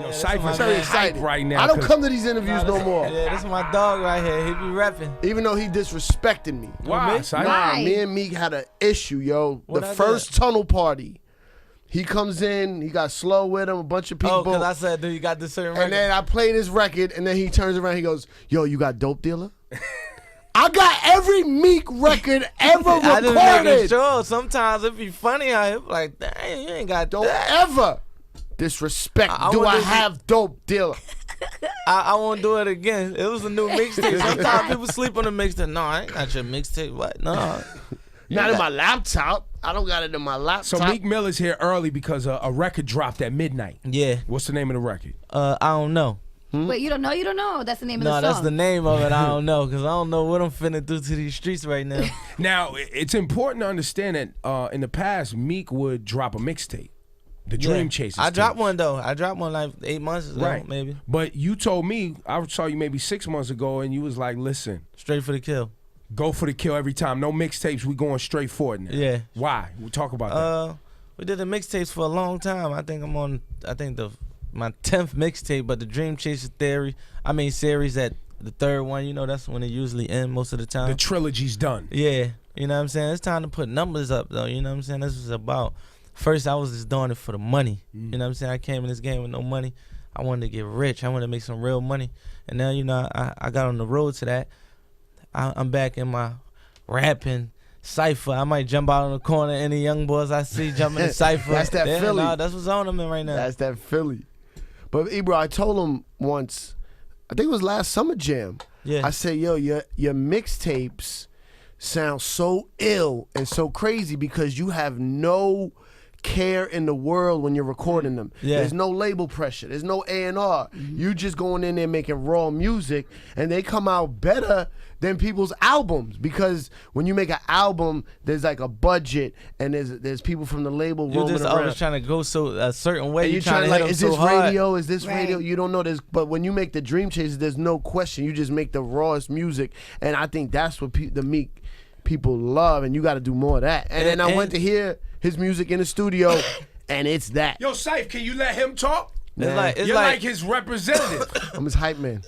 Yo, Cypher's very excited right now. I don't come to these interviews no more. Yeah, this is my dog right here. He be rapping. Even though he disrespected me. Why, Cypher? Nah, me and Meek had an issue, yo. What The I first tunnel party. He comes in, he got Slow with him, a bunch of people. Oh, because I said, dude, you got this certain record. And then I play this record, and then he turns around, he goes, yo, you got Dope Dealer? I got every Meek record ever recorded. I just making sure. Sometimes it be funny how it like, dang, you ain't got Don't that. ever disrespect. I Do I wonder if have Dope Dealer? I won't do it again. It was a new mixtape. Sometimes people sleep on the mixtape. No, I ain't got your mixtape. What? No. Not in my laptop. I don't got it in my laptop. So Meek Miller's here early because a record dropped at midnight. Yeah. What's the name of the record? I don't know. Wait, you don't know? You don't know? That's the name of the No, song. that's the name of it. I don't know because I don't know what I'm finna do to these streets right now. Now, it's important to understand that in the past, Meek would drop a mixtape. The Dream Chasers. I dropped one though. I dropped one like 8 months ago, right. maybe. But you told me, I saw you maybe 6 months ago, and you was like, listen. Straight for the kill. Go for the kill every time. No mixtapes. We going straight for it now. Yeah. Why? We'll talk about that. We did the mixtapes for a long time. I think I'm on. My 10th mixtape, but the Dream Chaser series at the third one. You know, that's when it usually end most of the time. The trilogy's done. Yeah. You know what I'm saying? It's time to put numbers up though. You know what I'm saying? This was about. First, I was just doing it for the money. You know what I'm saying? I came in this game with no money. I wanted to get rich. I wanted to make some real money. And now, you know, I got on the road to that. I'm back in my rapping cypher. I might jump out on the corner. Any young boys I see jumping in cypher. That's that Philly. Nah, that's what's on them right now. That's that Philly. But Ebro, I told him once, I think it was last Summer Jam. Yeah. I said, yo, your mixtapes sound so ill and so crazy because you have no care in the world when you're recording them. Yeah. There's no label pressure. There's no A&R. You just going in there making raw music, and they come out better than people's albums, because when you make an album, there's like a budget, and there's people from the label You're roaming just around. always trying to go a certain way. And You're trying to hit like, is them this so hard. radio? Is this radio? Right. You don't know this. But when you make the Dream Chasers, there's no question. You just make the rawest music, and I think that's what the Meek people love, and you got to do more of that. And then I went to hear his music in the studio, and it's that. Yo, Cypher, can you let him talk? You're like like his representative. I'm his hype man.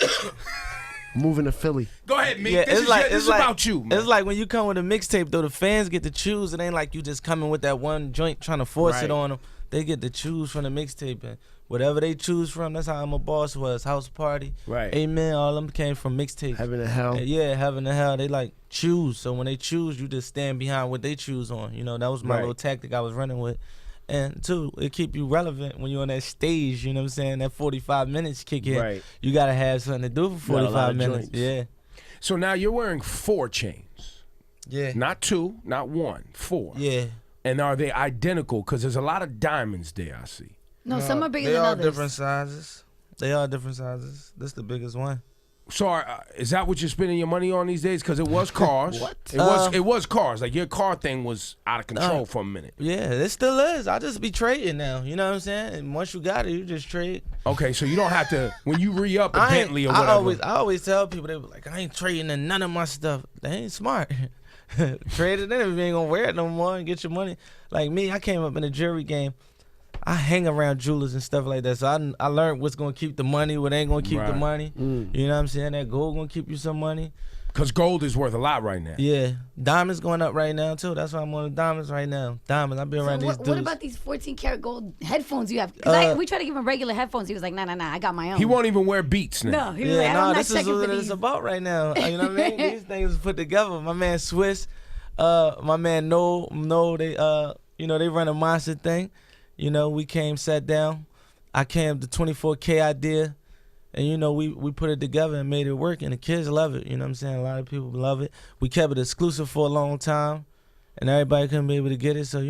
Moving to Philly. Go ahead, Meek. Yeah, This is about you, man. It's like when you come with a mixtape, though, the fans get to choose. It ain't like you just coming with that one joint trying to force it on them. They get to choose from the mixtape, and whatever they choose from, that's how I'm a Boss was. House Party, Right. Amen, all them came from mixtapes. Heaven and Hell. Yeah, Heaven and Hell. They like choose. So when they choose, you just stand behind what they choose on. You know, that was my Right. little tactic I was running with. And two, it keep you relevant when you're on that stage, you know what I'm saying? That 45 minutes kick in. Right. You gotta have something to do for Got a lot 45 of minutes. joints. Yeah. So now you're wearing 4 chains. Yeah. Not 2, not 1, 4. Yeah. And are they identical? Because there's a lot of diamonds there, I see. No, some are bigger They than all others. different sizes. They all different sizes. This the biggest one. So is that what you're spending your money on these days? Because it was cars. What? It was cars. Like your car thing was out of control for a minute. Yeah, it still is. I just be trading now. You know what I'm saying? And once you got it, you just trade. Okay, so you don't have to, when you re-up a Bentley or whatever. I always tell people, they be like, I ain't trading in none of my stuff. They ain't smart. Trade it in if you ain't gonna wear it no more and get your money. Like me, I came up in the jewelry game. I hang around jewelers and stuff like that, so I learned what's gonna keep the money, what ain't gonna keep the Right. money. You know what I'm saying? That gold gonna keep you some money. Because gold is worth a lot right now. Yeah, diamonds going up right now too. That's why I'm on the diamonds right now. Diamonds. I've been So around these dudes. what about these 14 karat gold headphones you have? Because we tried to give him regular headphones. He was like, nah, I got my own. He won't even wear Beats now. No, he was like, I'm not this is checking what for it's these. about right now. You know what I mean? These things put together. My man Swiss, my man No, they they run a monster thing. You know, we came, sat down. I came the 24K idea, and we put it together and made it work, and the kids love it. You know what I'm saying? A lot of people love it. We kept it exclusive for a long time, and everybody couldn't be able to get it. So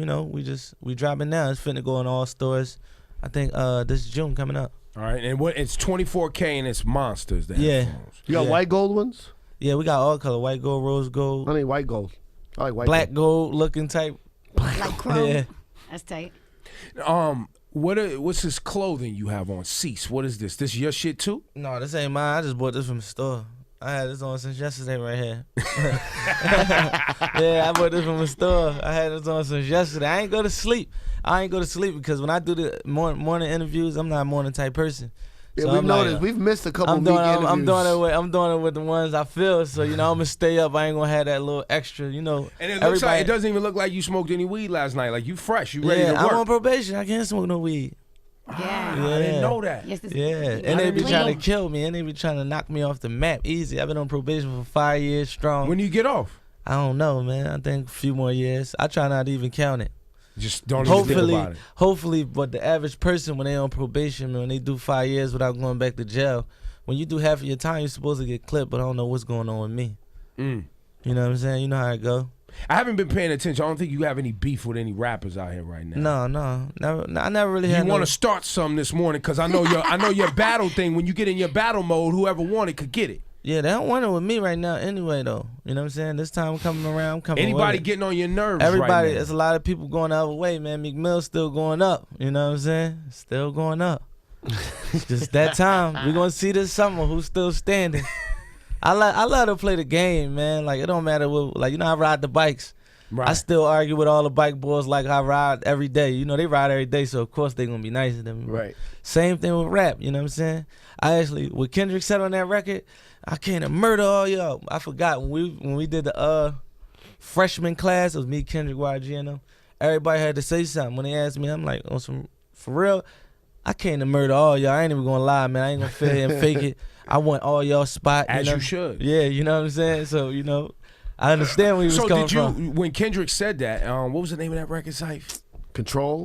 we dropping now. It's finna go in all stores. I think this June coming up. All right, and it's 24K and it's monsters. The headphones. You got white gold ones? Yeah, we got all color: white gold, rose gold, I mean, white gold. I like white black gold looking type. Like chrome. Yeah. That's tight. What's this clothing you have on? Cease. What is this? This your shit too? No, this ain't mine. I just bought this from the store. I had this on since yesterday right here. Yeah, I bought this from the store. I had this on since yesterday. I ain't go to sleep. Because when I do the morning interviews, I'm not a morning type person. Yeah, So we've I'm noticed. like, We've missed a couple I'm Meek doing interviews. I'm doing it with the ones I feel. So I'm gonna stay up. I ain't gonna have that little extra. And it looks like it doesn't even look like you smoked any weed last night. Like you fresh, you ready to work. I'm on probation. I can't smoke no weed. Yeah. I didn't know that. Yes, And they be trying to kill me, and they be trying to knock me off the map easy. I've been on probation for 5 years strong. When do you get off? I don't know, man. I think a few more years. I try not to even count it. Just don't even think about it. Hopefully, but the average person, when they on probation, when they do 5 years without going back to jail, when you do half of your time, you're supposed to get clipped, but I don't know what's going on with me. You know what I'm saying? You know how it go. I haven't been paying attention. I don't think you have any beef with any rappers out here right now. No, never. I never really had. You want to start some this morning because I know your battle thing. When you get in your battle mode, whoever wanted could get it. Yeah, they don't want it with me right now anyway, though. You know what I'm saying? This time I'm coming around. I'm coming Anybody with it. getting on your nerves Everybody, right now? there's a lot of people going the other way, man. Meek Mill's still going up. You know what I'm saying? Still going up. Just that time. We're going to see this summer who's still standing. I love to play the game, man. Like, it don't matter what, like, I ride the bikes. Right. I still argue with all the bike boys like I ride every day. They ride every day, so of course they gonna be nicer than me. Right. Same thing with rap, you know what I'm saying? I actually, what Kendrick said on that record, I came to murder all y'all. I forgot when we did the freshman class, it was me, Kendrick, YG, and them. Everybody had to say something. When they asked me, I'm like, for real, I came to murder all y'all. I ain't even gonna lie, man. I ain't gonna fit here and fake it. I want all y'all spot. As you should. Yeah, you know what I'm saying? So, I understand where he was coming from. When Kendrick said that, what was the name of that record site? Control.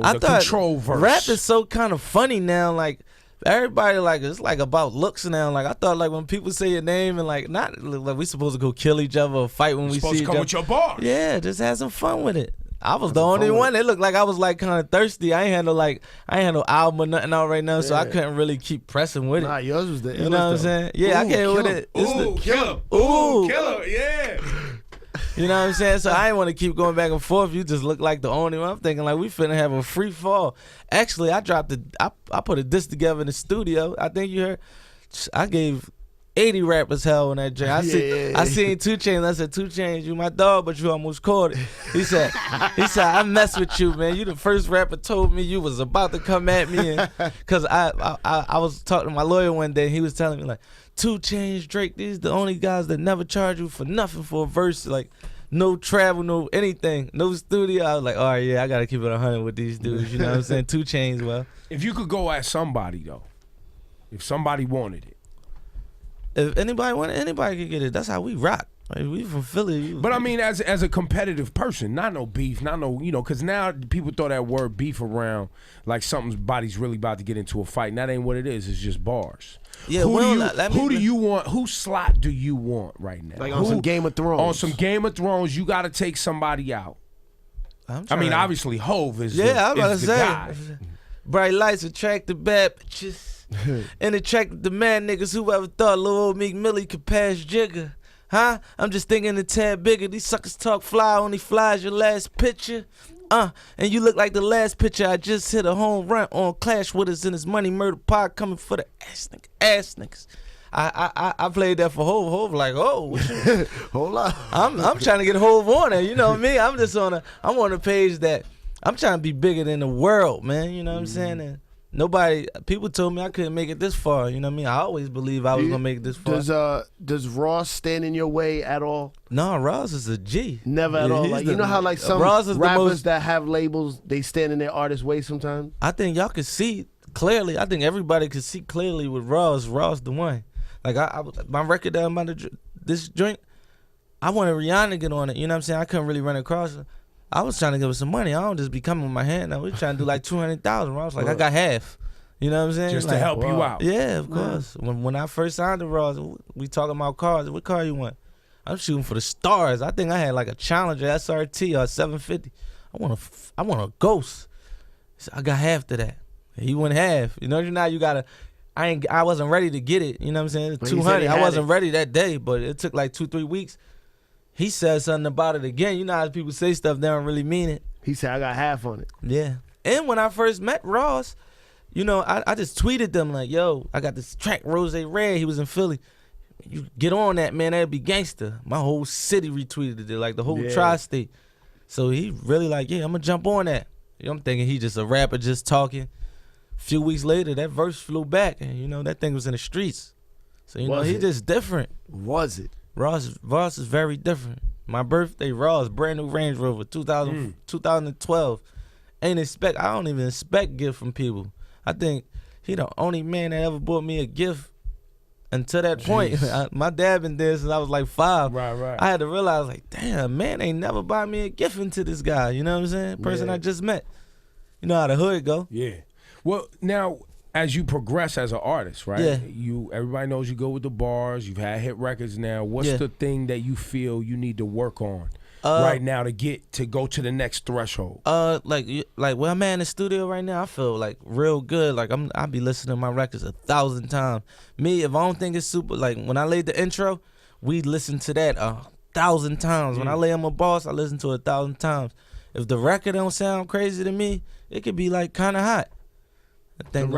I the thought Control verse. Rap is so kind of funny now. Like everybody, like it's like about looks now. Like I thought, like when people say your name and like not like we supposed to go kill each other or fight when we see each other. Supposed to come with your bars. Yeah, just have some fun with it. I was the only one. It looked like I was like kind of thirsty. I ain't had no album or nothing out right now, so I couldn't really keep pressing with it. Nah, yours was the. You know what I'm saying? Yeah, I came with it. Killer. Killer. Yeah. You know what I'm saying? So I ain't want to keep going back and forth. You just look like the only one. I'm thinking like we finna have a free fall. Actually, I put a disc together in the studio. I think you heard. I gave 80 rappers hell on that joint. I seen 2 Chainz. I said, 2 Chainz, you my dog, but you almost caught it. He said, I mess with you, man. You the first rapper told me you was about to come at me, because I was talking to my lawyer one day. And he was telling me like, 2 Chainz, Drake, these the only guys that never charge you for nothing for a verse, like no travel, no anything, no studio. I was like, all right, yeah, I gotta keep it 100 with these dudes. You know what I'm saying? 2 Chainz, well. If you could go at somebody though, if somebody wanted it. If anybody wanted, anybody could get it. That's how we rock. Like, we from Philly. But I mean, as a competitive person, not no beef, not no, because now people throw that word beef around like somebody's really about to get into a fight. And that ain't what it is. It's just bars. Yeah, who do you want? Whose slot do you want right now? Like on some Game of Thrones. On some Game of Thrones, you got to take somebody out. I mean, obviously, HOV is I was about to the say. guy. Bright lights attract the bad bitches. And attract the mad niggas. Whoever thought Lil Old Meek Millie could pass Jigga? Huh? I'm just thinking a tad bigger. These suckers talk fly, only flies your last picture. And you look like the last picture I just hit a home run on. Clash with us in this money murder pod coming for the ass niggas. I played that for Hov like, what you Hold on. I'm trying to get Hov on there. You know me. I'm on a page that I'm trying to be bigger than the world, man. You know what I'm saying? And people told me I couldn't make it this far. You know what I mean? I always believe I was gonna make it this far. Does Ross stand in your way at all? No, Ross is a G. Never at all. Like you know how like some rappers that have labels, they stand in their artist's way sometimes. I think y'all could see clearly. I think everybody could see clearly with Ross. Ross the one. Like my record that I'm about to this joint, I wanted Rihanna to get on it. You know what I'm saying? I couldn't really run across her. I was trying to give her some money. I don't just be coming with my hand. Now we trying to do like 200,000. I was like, I got half. You know what I'm saying? Just like, to help you out. Yeah, of course. When I first signed to Ross, we talking about cars. What car you want? I'm shooting for the stars. I think I had like a Challenger SRT or 750. I want a Ghost. So I got half to that. He went half. You know, you gotta. I wasn't ready to get it. You know what I'm saying? 200. I wasn't ready that day, but it took like 2-3 weeks. He said something about it again. You know how people say stuff, they don't really mean it. He said, I got half on it. Yeah. And when I first met Ross, you know, I just tweeted them like, yo, I got this track, Rose Red. He was in Philly. you get on that, man, that'd be gangster. My whole city retweeted it, like the whole tri-state. So he really like, yeah, I'm gonna jump on that. I'm thinking he just a rapper just talking. A few weeks later, that verse flew back, and you know that thing was in the streets. So you know he just different. Was it? Ross is very different. My birthday, Ross, brand new Range Rover, 2012. I don't even expect gift from people. I think he the only man that ever bought me a gift until that point. My dad been there since I was like 5. Right. I had to realize, like, damn, man, ain't never buy me a gift into this guy. You know what I'm saying? Person I just met. You know how the hood go. Yeah. Well, now, as you progress as an artist, right? Yeah. Everybody knows you go with the bars. You've had hit records now. What's the thing that you feel you need to work on right now to go to the next threshold? Like when I'm in the studio right now, I feel like real good. Like I be listening to my records 1,000 times. Me, if I don't think it's super, like when I laid the intro, we listen to that 1,000 times. When I lay on my boss, I listen to it 1,000 times. If the record don't sound crazy to me, it could be like kind of hot. And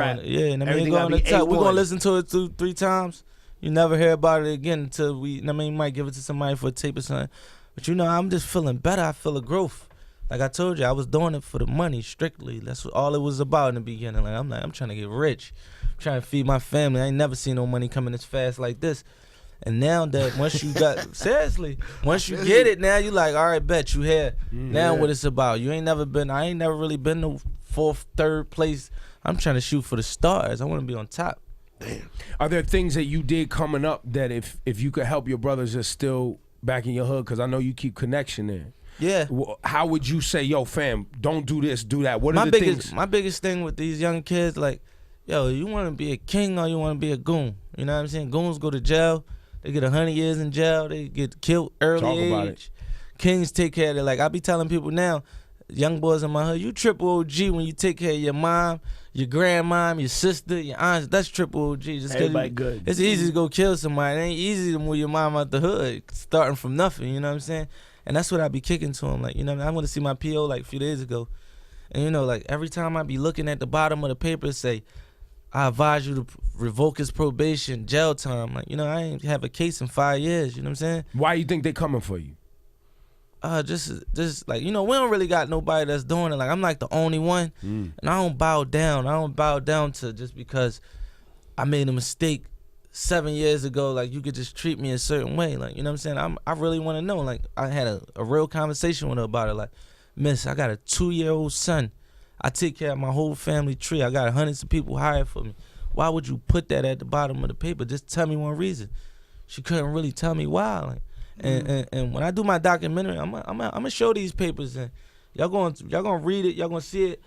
I mean, go on the top. We're gonna listen to it 2-3 times. You never hear about it again until we. I mean, you might give it to somebody for a tape or something. But you know, I'm just feeling better. I feel a growth. Like I told you, I was doing it for the money strictly. That's all it was about in the beginning. Like I'm trying to get rich. I'm trying to feed my family. I ain't never seen no money coming as fast like this. And now that once you got once you get it, now you like, all right, bet you here. Now what it's about. I ain't never really been no 4th, 3rd place. I'm trying to shoot for the stars. I want to be on top. Damn. Are there things that you did coming up that if you could help your brothers that's still back in your hood, because I know you keep connection there. Yeah. How would you say, yo, fam, don't do this, do that? What are the things? My biggest thing with these young kids, like, yo, you want to be a king or you want to be a goon? You know what I'm saying? Goons go to jail. They get 100 years in jail. They get killed early Talk age. about it. Kings take care of it. Like, I be telling people now, young boys in my hood, you triple OG when you take care of your mom, your grandmom, your sister, your aunts. That's triple OG. Just everybody good. It's easy to go kill somebody. It ain't easy to move your mom out the hood, starting from nothing. You know what I'm saying? And that's what I be kicking to him. Like, you know, I went to see my PO like a few days ago, and you know, like every time I be looking at the bottom of the paper, say, I advise you to revoke his probation, jail time. Like, you know, I ain't have a case in 5 years. You know what I'm saying? Why you think they coming for you? Just like, you know, we don't really got nobody that's doing it. Like, I'm like the only one, and I don't bow down. I don't bow down to just because I made a mistake 7 years ago. Like, you could just treat me a certain way. Like, you know what I'm saying? I really want to know. Like, I had a real conversation with her about it. Like, miss, I got a 2-year-old son. I take care of my whole family tree. I got hundreds of people hired for me. Why would you put that at the bottom of the paper? Just tell me one reason. She couldn't really tell me why. Like, and when I do my documentary, I'm gonna show these papers, and y'all gonna read it. Y'all gonna see it.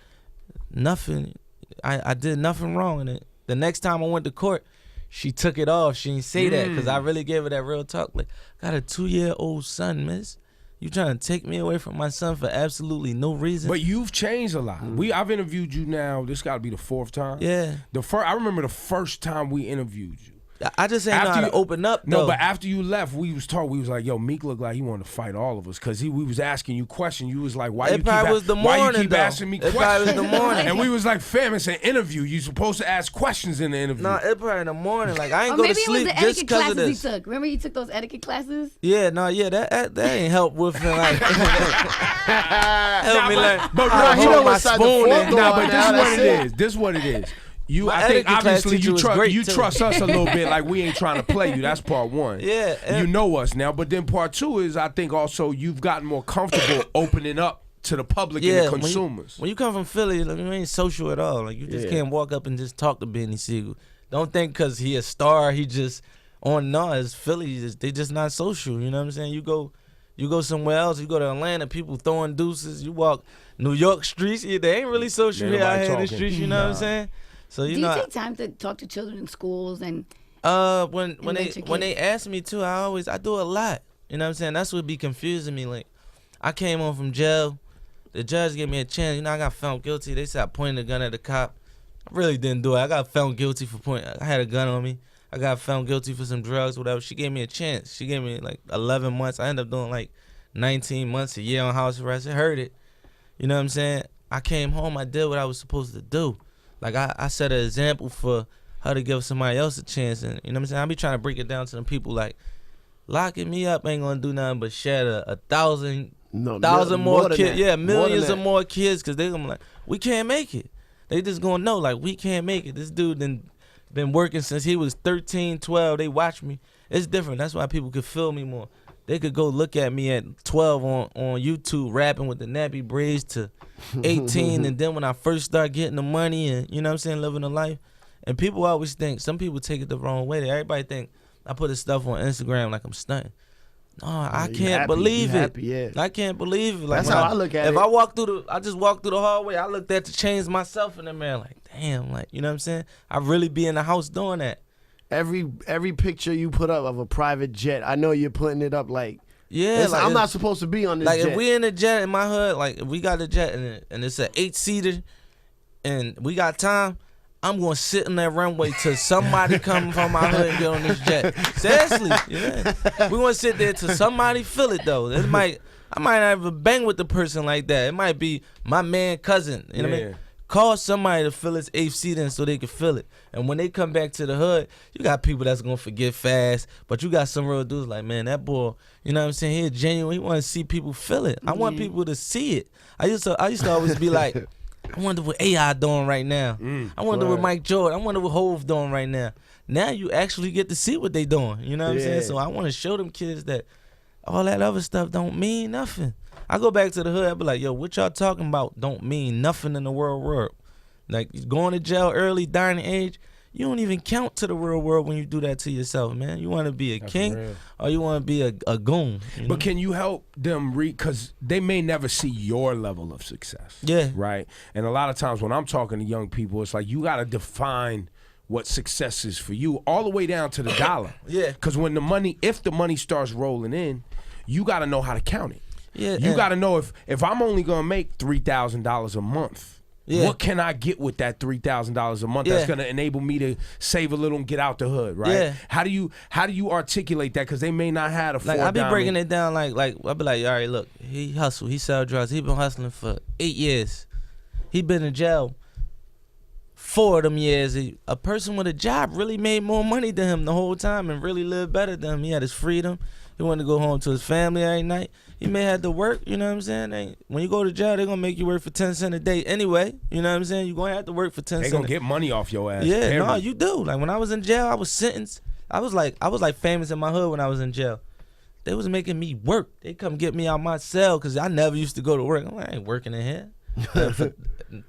Nothing. I did nothing wrong in it. The next time I went to court, she took it off. She didn't say that because I really gave her that real talk. Like, got a 2-year-old son, miss. You trying to take me away from my son for absolutely no reason? But you've changed a lot. I've interviewed you now. This got to be the 4th time. Yeah. I remember the first time we interviewed you. I just ain't know how to open up, though. No, but after you left, we was like, yo, Meek looked like he wanted to fight all of us because we was asking you questions. You was like, why you keep asking me questions? It probably was the morning. And we was like, fam, it's an interview. You supposed to ask questions in the interview. No, it probably in the morning. Like, I ain't go to sleep just because of this. He took. Remember you took those etiquette classes? Yeah, that ain't help with me. Like, help me like, but he don't my spoon. But this is what it is. This is what it is. I think obviously you trust us a little bit, like we ain't trying to play you. That's part one. Yeah. You know us now. But then part two is I think also you've gotten more comfortable opening up to the public and the consumers. When you come from Philly, like, you ain't social at all. Like, you just can't walk up and just talk to Benny Siegel. Don't think because he a star, he just on. No, it's Philly. They just not social. You know what I'm saying? You go somewhere else. You go to Atlanta, people throwing deuces. You walk New York streets. They ain't really social here out here in the streets. You know what I'm saying? So do you take time to talk to children in schools and when they ask me to, I do a lot. You know what I'm saying? That's what be confusing me. Like, I came home from jail, the judge gave me a chance. You know, I got found guilty. They said I pointed a gun at the cop. I really didn't do it. I got found guilty for I had a gun on me. I got found guilty for some drugs, whatever. She gave me a chance. She gave me like 11 months. I ended up doing like 19 months, a year on house arrest. I heard it. You know what I'm saying? I came home. I did what I was supposed to do. Like, I set an example for how to give somebody else a chance. And you know what I'm saying? I be trying to break it down to them people like, locking me up ain't gonna do nothing but shed a thousand more kids. Yeah, millions of more kids, because they gonna be like, we can't make it. They just gonna know, like, we can't make it. This dude been working since he was 13, 12. They watch me. It's different. That's why people could feel me more. They could go look at me at 12 on YouTube rapping with the nappy braids to 18, and then when I first start getting the money and, you know what I'm saying, living a life. And people always think, some people take it the wrong way. Everybody think I put this stuff on Instagram like I'm stunting. No, I can't believe it. Yeah. I can't believe it. Like, that's how I look at it. If I just walk through the hallway, I looked at the chains myself in the mirror like, damn, like, you know what I'm saying? I really be in the house doing that. Every picture you put up of a private jet, I know you're putting it up like, yeah, like, I'm not supposed to be on this like jet. If we in a jet in my hood, like if we got a jet and it's an 8-seater and we got time, I'm gonna sit in that runway till somebody come from my hood and get on this jet. Seriously, yeah. We gonna sit there till somebody feel it though. I might not even bang with the person like that. It might be my man cousin. You know what I mean? Call somebody to fill his 8th seat in so they can feel it. And when they come back to the hood, you got people that's gonna forget fast, but you got some real dudes like, man, that boy, you know what I'm saying? He's genuine. He want to see people feel it. I want people to see it. I used to always be like, I wonder what AI doing right now. I wonder what Mike Jordan. I wonder what HOV doing right now. Now you actually get to see what they doing. You know what I'm saying? So I want to show them kids that all that other stuff don't mean nothing. I go back to the hood, I be like, yo, what y'all talking about don't mean nothing in the real world. Like, going to jail early, dying of age, you don't even count to the real world when you do that to yourself, man. You want to be a king or you want to be a goon. But can you help them because they may never see your level of success. Yeah. Right? And a lot of times when I'm talking to young people, it's like you got to define what success is for you all the way down to the dollar. Yeah. Because if the money starts rolling in, you got to know how to count it. Yeah, you got to know if I'm only going to make $3,000 a month, what can I get with that $3,000 a month that's going to enable me to save a little and get out the hood, right? Yeah. How do you articulate that? Because they may not have a like I be breaking it down like I be like, all right, look, he hustle, he sell drugs, he been hustling for 8 years, he been in jail 4 of them years. A person with a job really made more money than him the whole time and really lived better than him. He had his freedom. He wanted to go home to his family every night. He may have to work, you know what I'm saying? When you go to jail, they're going to make you work for 10 cents a day anyway. You know what I'm saying? You're going to have to work for 10 cents. They're going to get money off your ass. Yeah, period. No, you do. Like, when I was in jail, I was sentenced. I was like famous in my hood when I was in jail. They was making me work. They come get me out my cell because I never used to go to work. I'm like, I ain't working in here. For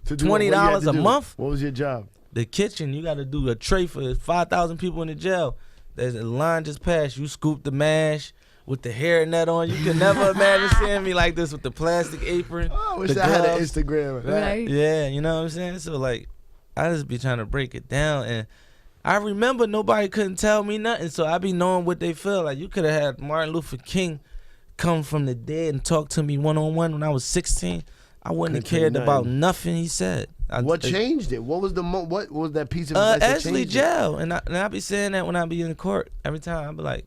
$20 a month. What was your job? The kitchen. You got to do a tray for 5,000 people in the jail. There's a line just passed. You scoop the mash with the hairnet on. You can never imagine seeing me like this with the plastic apron. Oh, I wish I had an Instagram. Right. Yeah, you know what I'm saying? So, like, I just be trying to break it down. And I remember nobody couldn't tell me nothing, so I be knowing what they feel. Like, you could have had Martin Luther King come from the dead and talk to me one-on-one when I was 16. I wouldn't have cared about nothing he said. What changed it? What was what was that piece of advice that actually changed jail. And I be saying that when I be in court every time. I be like,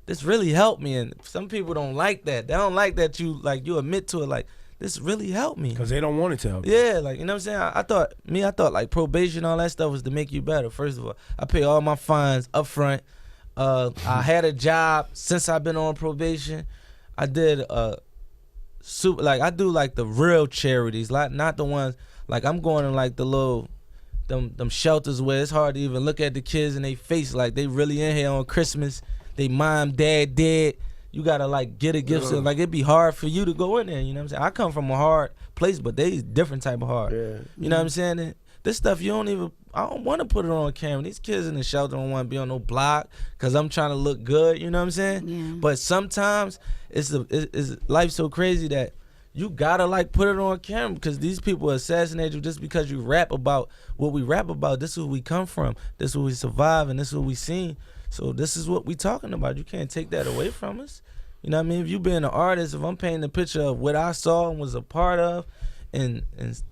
this really helped me. And some people don't like that. They don't like that you admit to it. Like, this really helped me. Because they don't want it to help you. Yeah, like, you know what I'm saying? I thought like probation, all that stuff was to make you better. First of all, I pay all my fines up front. I had a job since I've been on probation. I did I do like the real charities, like not the ones like I'm going in like the little them shelters where it's hard to even look at the kids in their face like they really in here on Christmas. They mom, dad dead. You gotta like get a gift. So like it'd be hard for you to go in there. You know what I'm saying? I come from a hard place, but they different type of hard. Yeah. You know what I'm saying? And this stuff I don't want to put it on camera. These kids in the shelter don't want to be on no block because I'm trying to look good. You know what I'm saying? Yeah. But sometimes it's life's so crazy that you gotta like put it on camera because these people assassinate you just because you rap about what we rap about. This is where we come from. This is where we survive, and this is what we seen. So this is what we talking about. You can't take that away from us. You know what I mean? If you being an artist, if I'm painting a picture of what I saw and was a part of, and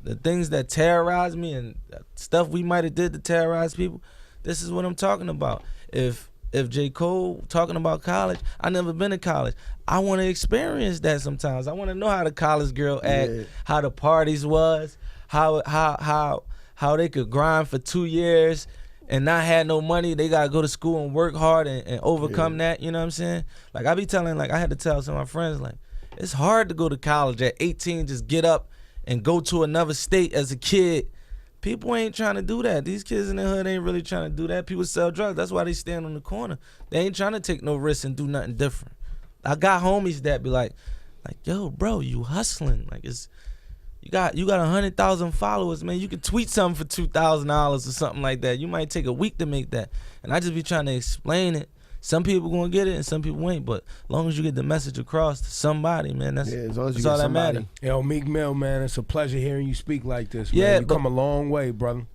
the things that terrorized me and stuff we might have did to terrorize people, this is what I'm talking about. If J. Cole talking about college, I never been to college. I want to experience that sometimes. I want to know how the college girl act, how the parties was, how they could grind for 2 years and not had no money, they gotta go to school and work hard and overcome that. You know what I'm saying? Like I be telling, like I had to tell some of my friends, like it's hard to go to college at 18, just get up and go to another state as a kid. People ain't trying to do that. These kids in the hood ain't really trying to do that. People sell drugs. That's why they stand on the corner. They ain't trying to take no risks and do nothing different. I got homies that be like, yo, bro, you hustling. Like you got 100,000 followers, man. You can tweet something for $2,000 or something like that. You might take a week to make that. And I just be trying to explain it. Some people gonna get it and some people ain't, but as long as you get the message across to somebody, man, that's all that matters. Yo, Meek Mill, man, it's a pleasure hearing you speak like this, man. Yeah, you come a long way, brother.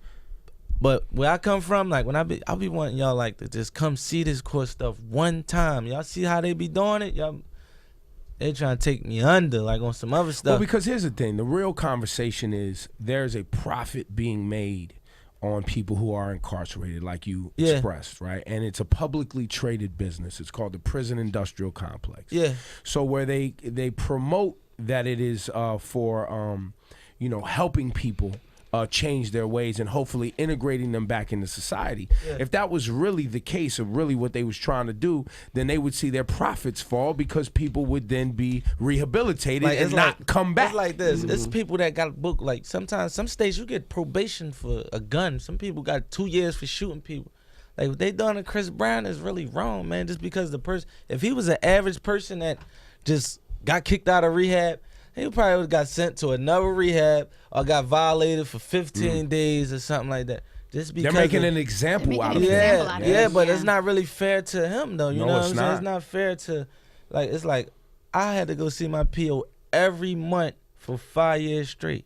But where I come from, like when I'll be wanting y'all like to just come see this court stuff one time. Y'all see how they be doing it? Y'all, they trying to take me under, like on some other stuff. Well, because here's the thing. The real conversation is there's a profit being made on people who are incarcerated, like you expressed, right? And it's a publicly traded business. It's called the Prison Industrial Complex. Yeah. So where they promote that it is for, helping people change their ways and hopefully integrating them back into society. Yeah. If that was really the case of really what they was trying to do, then they would see their profits fall because people would then be rehabilitated and not come back. It's like this. It's people that got booked. Like sometimes some states you get probation for a gun. Some people got 2 years for shooting people. Like what they done to Chris Brown is really wrong, man. Just because the person, if he was an average person that just got kicked out of rehab, he probably would got sent to another rehab or got violated for 15 days or something like that. Just because they're making an example out of him. Yeah, but it's not really fair to him though. You know what I'm saying? It's not fair to, like, it's like I had to go see my PO every month for 5 years straight.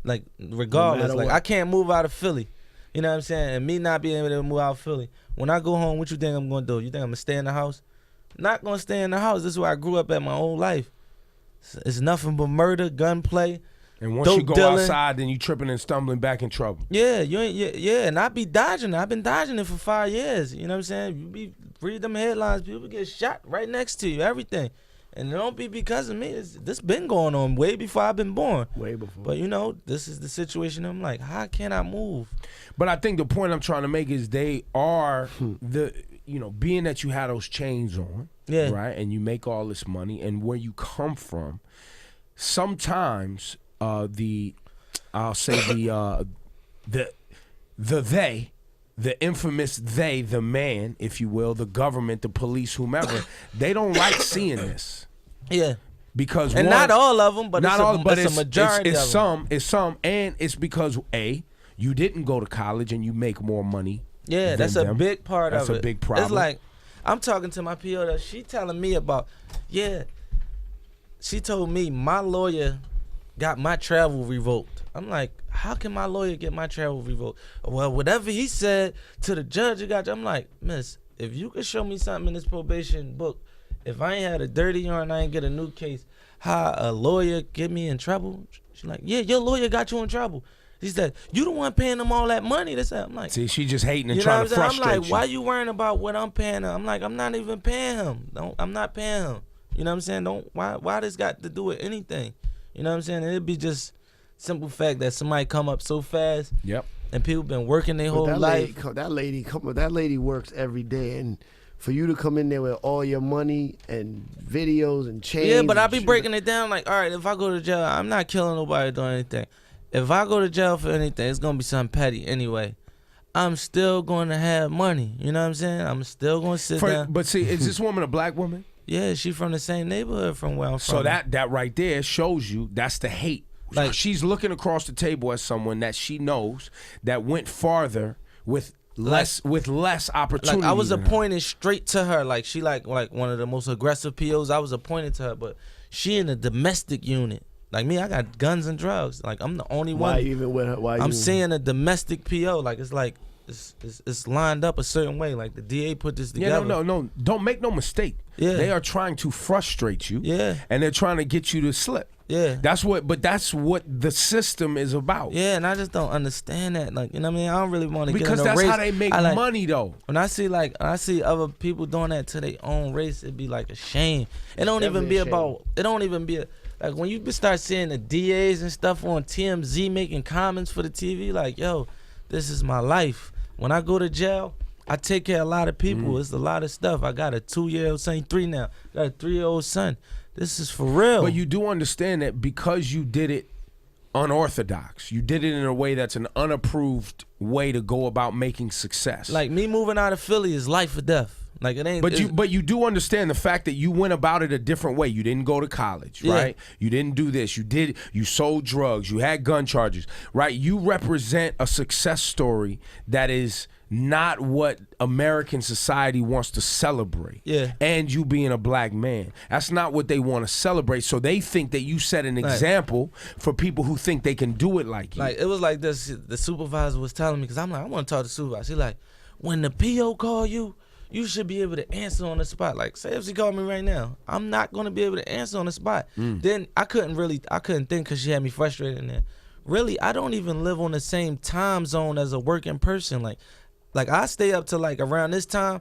Like regardless, like I can't move out of Philly. You know what I'm saying? And me not being able to move out of Philly. When I go home, what you think I'm gonna do? You think I'm gonna stay in the house? Not gonna stay in the house. This is where I grew up at my whole life. It's nothing but murder, gunplay. And once you go outside, then you tripping and stumbling back in trouble. Yeah, you ain't. Yeah, and I be dodging it. I've been dodging it for 5 years. You know what I'm saying? You be read them headlines, people get shot right next to you, everything. And it don't be because of me. This been going on way before I've been born. Way before. But you know, this is the situation. I'm like, how can I move? But I think the point I'm trying to make is they are being that you had those chains on, right, and you make all this money, and where you come from, sometimes the infamous they, the man, if you will, the government, the police, whomever, they don't like seeing this. Yeah. Because not all of them, but it's a majority it's of them. It's some, and it's because you didn't go to college and you make more money. Yeah, that's a big part of it. That's a big problem. It's like I'm talking to my PO that she telling me about. Yeah, she told me my lawyer got my travel revoked. I'm like, how can my lawyer get my travel revoked? Well, whatever he said to the judge, I'm like, miss, if you could show me something in this probation book, if I ain't had a dirty yarn, I ain't get a new case, how a lawyer get me in trouble? She's like, yeah, your lawyer got you in trouble. He said, you the one paying them all that money. I'm like, see, she just hating and trying to frustrate you. I'm like, why you worrying about what I'm paying her? I'm like, I'm not even paying him. I'm not paying him. You know what I'm saying? Why this got to do with anything? You know what I'm saying? It'd be just simple fact that somebody come up so fast. Yep. And people been working their whole life. That lady works every day, and for you to come in there with all your money and videos and chains. Yeah, but I be breaking it down like, all right, if I go to jail, I'm not killing nobody doing anything. If I go to jail for anything, it's gonna be something petty anyway. I'm still going to have money. You know what I'm saying? I'm still going to sit down. But see, is this woman a black woman? Yeah, she from the same neighborhood from where I'm from. So that right there shows you that's the hate. Like she's looking across the table at someone that she knows that went farther with less opportunity. Like I was appointed straight to her. Like she like one of the most aggressive POs. I was appointed to her, but she in the domestic unit. Like me, I got guns and drugs. Like I'm the only one. Why even with her? I'm seeing a domestic PO. Like it's lined up a certain way. Like the DA put this together. Yeah, no. Don't make no mistake. Yeah. They are trying to frustrate you. Yeah. And they're trying to get you to slip. Yeah. That's what the system is about. Yeah, and I just don't understand that. Like, you know what I mean? I don't really want to get because in a that's race. how they make money though. When I see other people doing that to their own race, it'd be like a shame. It don't even be about. It don't even be like when you start seeing the DAs and stuff on TMZ making comments for the TV. Like, yo, this is my life. when I go to jail, I take care of a lot of people. It's a lot of stuff. I got a 2-year-old son, 3 now. Got a 3-year-old son. This is for real. But you do understand that because you did it unorthodox, you did it in a way that's an unapproved way to go about making success. Like me moving out of Philly is life or death. Like it ain't. But you do understand the fact that you went about it a different way. You didn't go to college, right? You didn't do this. You sold drugs. You had gun charges, right? You represent a success story that is not what American society wants to celebrate. Yeah. And you being a black man, that's not what they want to celebrate. So they think that you set an example for people who think they can do it like you. Like it was like this. The supervisor was telling me, because I'm like, I want to talk to the supervisor. He's like, when the PO call you, you should be able to answer on the spot. Like, say if she called me right now, I'm not gonna be able to answer on the spot. Then I couldn't think because she had me frustrated in there. Really, I don't even live on the same time zone as a working person. Like I stay up to like around this time,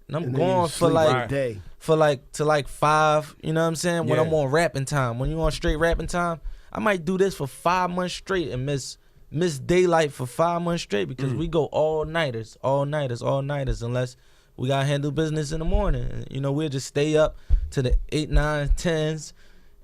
and I'm going for like day. To like 5. You know what I'm saying? When I'm on rapping time. When you on straight rapping time, I might do this for 5 months straight and miss daylight for 5 months straight because we go all nighters, unless we gotta handle business in the morning. You know, we'll just stay up to the 8, 9, 10s,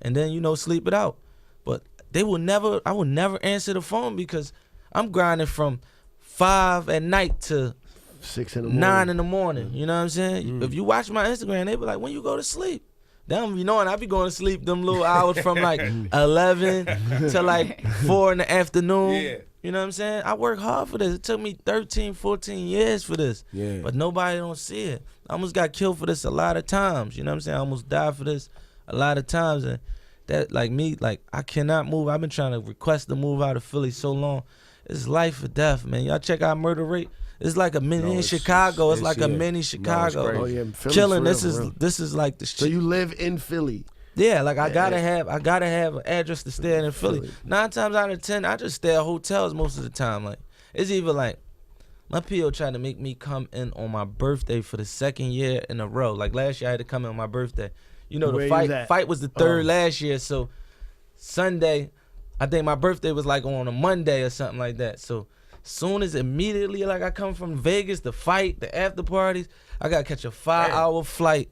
and then, you know, sleep it out. But I will never answer the phone because I'm grinding from 5 at night to 6 in the morning. 9 in the morning. You know what I'm saying? If you watch my Instagram, they be like, when you go to sleep? Them, you know, and I be going to sleep them little hours from like 11 to like 4 in the afternoon. Yeah. You know what I'm saying? I work hard for this. It took me 13, 14 years for this. Yeah. But nobody don't see it. I almost got killed for this a lot of times. You know what I'm saying? I almost died for this a lot of times. And that, like me, like I cannot move. I've been trying to request to move out of Philly so long. It's life or death, man. Y'all check out murder rate. It's like a mini in Chicago. It's like a mini Chicago. Oh yeah, Philly's killing. real, This is like the shit. So you live in Philly? Yeah, like I gotta have an address to stay in Philly. 9 times out of 10, I just stay at hotels most of the time. Like it's even like my PO tried to make me come in on my birthday for the 2nd year in a row. Like last year, I had to come in on my birthday. You know, Where the fight was the 3rd last year, so Sunday, I think my birthday was like on a Monday or something like that. So soon as immediately like I come from Vegas, the fight, the after parties, I gotta catch a 5-hour flight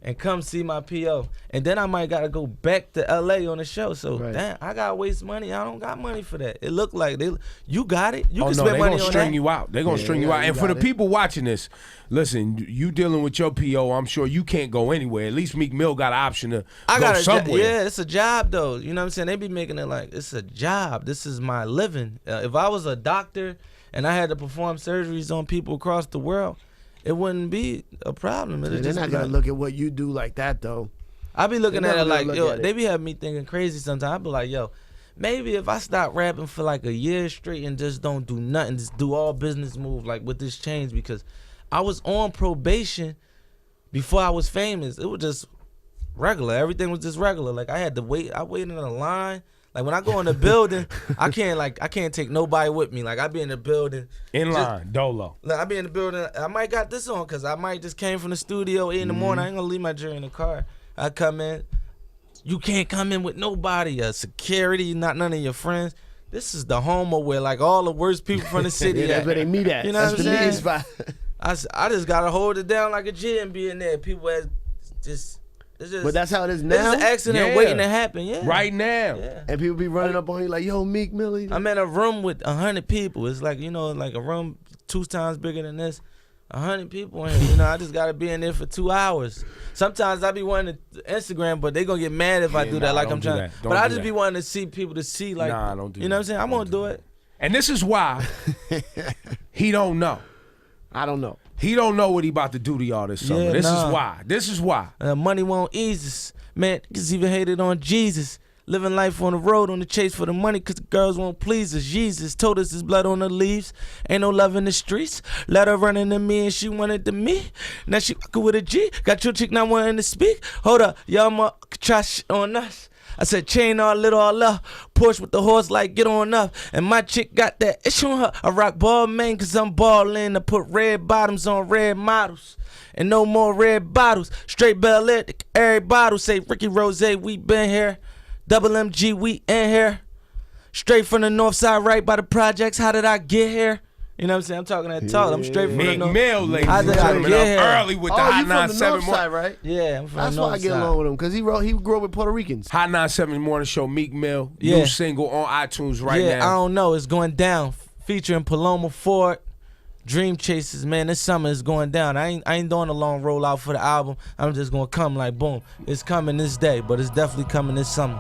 and come see my PO. And then I might gotta go back to LA on the show. So damn, I gotta waste money. I don't got money for that. It looked like you got it. You can spend money on that. They're gonna string you out. They're gonna string you out. And for the people watching this, listen, you dealing with your PO, I'm sure you can't go anywhere. At least Meek Mill got an option to go somewhere. Yeah, it's a job though. You know what I'm saying? They be making it like it's a job. This is my living. If I was a doctor and I had to perform surgeries on people across the world, it wouldn't be a problem. They're not gonna look at what you do like that though. I be looking at it like, yo, they be having me thinking crazy sometimes. I be like, yo, maybe if I stop rapping for like a year straight and just don't do nothing, just do all business moves like with this change, because I was on probation before I was famous. It was just regular. Everything was just regular. Like I had to wait. I waited in a line. Like when I go in the building, I can't take nobody with me. Like I be in the building in line, dolo. Like I be in the building. I might got this on because I might just came from the studio 8 in the morning. I ain't gonna leave my jewelry in the car. I come in. You can't come in with nobody. Security, not none of your friends. This is the home of where like all the worst people from the city. Yeah, that's where they meet at. You know that's what I'm the saying? meeting spot. I just gotta hold it down like a G and be in there. People just. But that's how it is now. It's an accident waiting to happen. Yeah, right now. Yeah. And people be running up on you like, "Yo, Meek Millie." I'm in a room with 100 people. It's like, you know, like a room 2 times bigger than this. 100 people in here. You know, I just gotta be in there for 2 hours. Sometimes I be wanting to Instagram, but they gonna get mad if I do that. Like I'm trying. But I just be wanting to see people to see like. Don't do you know what I'm saying? I'm gonna do it. And this is why he don't know. I don't know. He don't know what he about to do to y'all this summer. This is why. Money won't ease us. Man, niggas even hated on Jesus. Living life on the road on the chase for the money because the girls won't please us. Jesus told us his blood on the leaves. Ain't no love in the streets. Let her run into me and she wanted to me. Now she fucking with a G. Got your chick not wanting to speak. Hold up, y'all try shit on us. I said chain all little all up. Porsche with the horse like get on up. And my chick got that issue on her. I rock ball man cause I'm ballin'. I put red bottoms on red models. And no more red bottles. Straight Bel Air, every bottle. Say Ricky Rose, we been here. Double MG, we in here. Straight from the north side, right by the projects. How did I get here? You know what I'm saying? I'm talking that talk. I'm straight from the Meek north. Mill, ladies I and just- gentlemen, yeah. up early with the Oh, Hot you from the 97 north side, right? Yeah, I'm from That's the why I north get side. along with him, because he grew up with Puerto Ricans. Hot 97 Morning Show, Meek Mill, Yeah. new single on iTunes right Yeah, I now. don't know. It's going down. Featuring Paloma Ford, Dream Chasers. Man, this summer is going down. I ain't doing a long rollout for the album. I'm just gonna come like boom. It's coming this day, but it's definitely coming this summer.